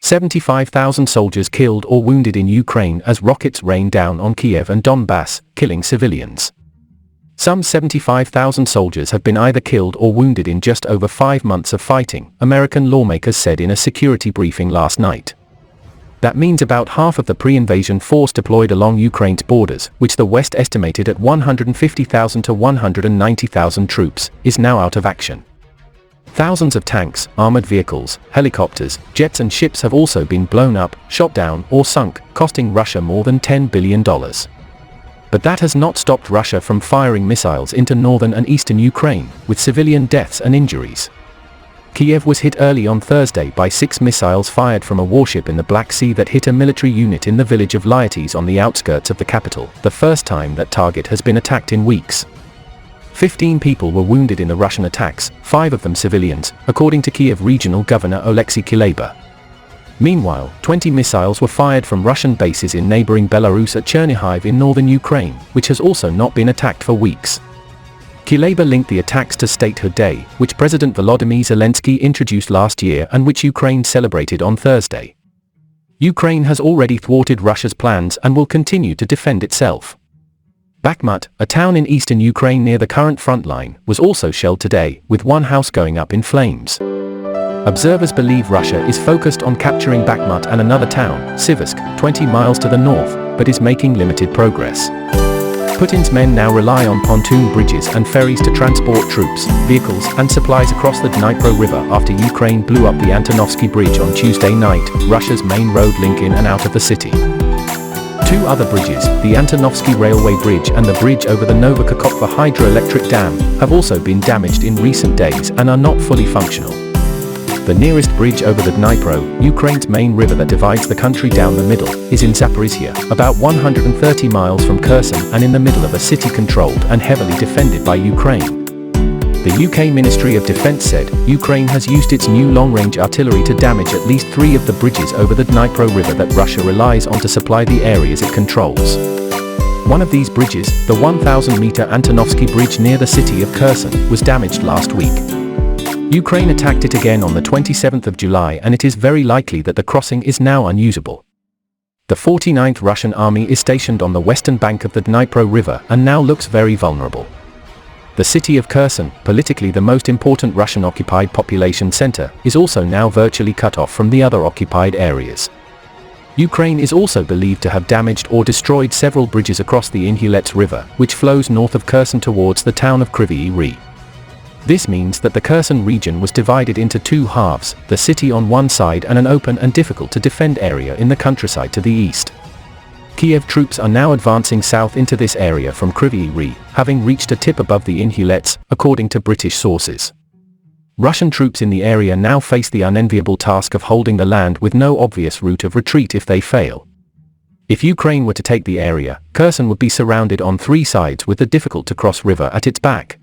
75,000 soldiers killed or wounded in Ukraine as rockets rain down on Kiev and Donbas, killing civilians. Some 75,000 soldiers have been either killed or wounded in just over 5 months of fighting, American lawmakers said in a security briefing last night. That means about half of the pre-invasion force deployed along Ukraine's borders, which the West estimated at 150,000 to 190,000 troops, is now out of action. Thousands of tanks, armored vehicles, helicopters, jets and ships have also been blown up, shot down, or sunk, costing Russia more than $10 billion. But that has not stopped Russia from firing missiles into northern and eastern Ukraine, with civilian deaths and injuries. Kiev was hit early on Thursday by 6 missiles fired from a warship in the Black Sea that hit a military unit in the village of Lyates on the outskirts of the capital, the first time that target has been attacked in weeks. 15 people were wounded in the Russian attacks, 5 of them civilians, according to Kiev Regional Governor Oleksiy Kuleba. Meanwhile, 20 missiles were fired from Russian bases in neighboring Belarus at Chernihiv in northern Ukraine, which has also not been attacked for weeks. Kuleba linked the attacks to Statehood Day, which President Volodymyr Zelensky introduced last year and which Ukraine celebrated on Thursday. Ukraine has already thwarted Russia's plans and will continue to defend itself. Bakhmut, a town in eastern Ukraine near the current front line, was also shelled today, with one house going up in flames. Observers believe Russia is focused on capturing Bakhmut and another town, Siversk, 20 miles to the north, but is making limited progress. Putin's men now rely on pontoon bridges and ferries to transport troops, vehicles, and supplies across the Dnipro River after Ukraine blew up the Antonovsky Bridge on Tuesday night, Russia's main road link in and out of the city. 2 other bridges, the Antonovsky Railway Bridge and the bridge over the Novokakokva hydroelectric dam, have also been damaged in recent days and are not fully functional. The nearest bridge over the Dnipro, Ukraine's main river that divides the country down the middle, is in Zaporizhia, about 130 miles from Kherson and in the middle of a city controlled and heavily defended by Ukraine. The UK Ministry of Defence said, Ukraine has used its new long-range artillery to damage at least 3 of the bridges over the Dnipro River that Russia relies on to supply the areas it controls. One of these bridges, the 1,000-meter Antonovsky Bridge near the city of Kherson, was damaged last week. Ukraine attacked it again on the 27th of July and it is very likely that the crossing is now unusable. The 49th Russian army is stationed on the western bank of the Dnipro River and now looks very vulnerable. The city of Kherson, politically the most important Russian-occupied population center, is also now virtually cut off from the other occupied areas. Ukraine is also believed to have damaged or destroyed several bridges across the Inhulets River, which flows north of Kherson towards the town of Kryvyi Rih. This means that the Kherson region was divided into 2 halves, the city on one side and an open and difficult to defend area in the countryside to the east. Kiev troops are now advancing south into this area from Kryvyi Rih, having reached a tip above the Inhulets, according to British sources. Russian troops in the area now face the unenviable task of holding the land with no obvious route of retreat if they fail. If Ukraine were to take the area, Kherson would be surrounded on 3 sides with the difficult-to-cross river at its back.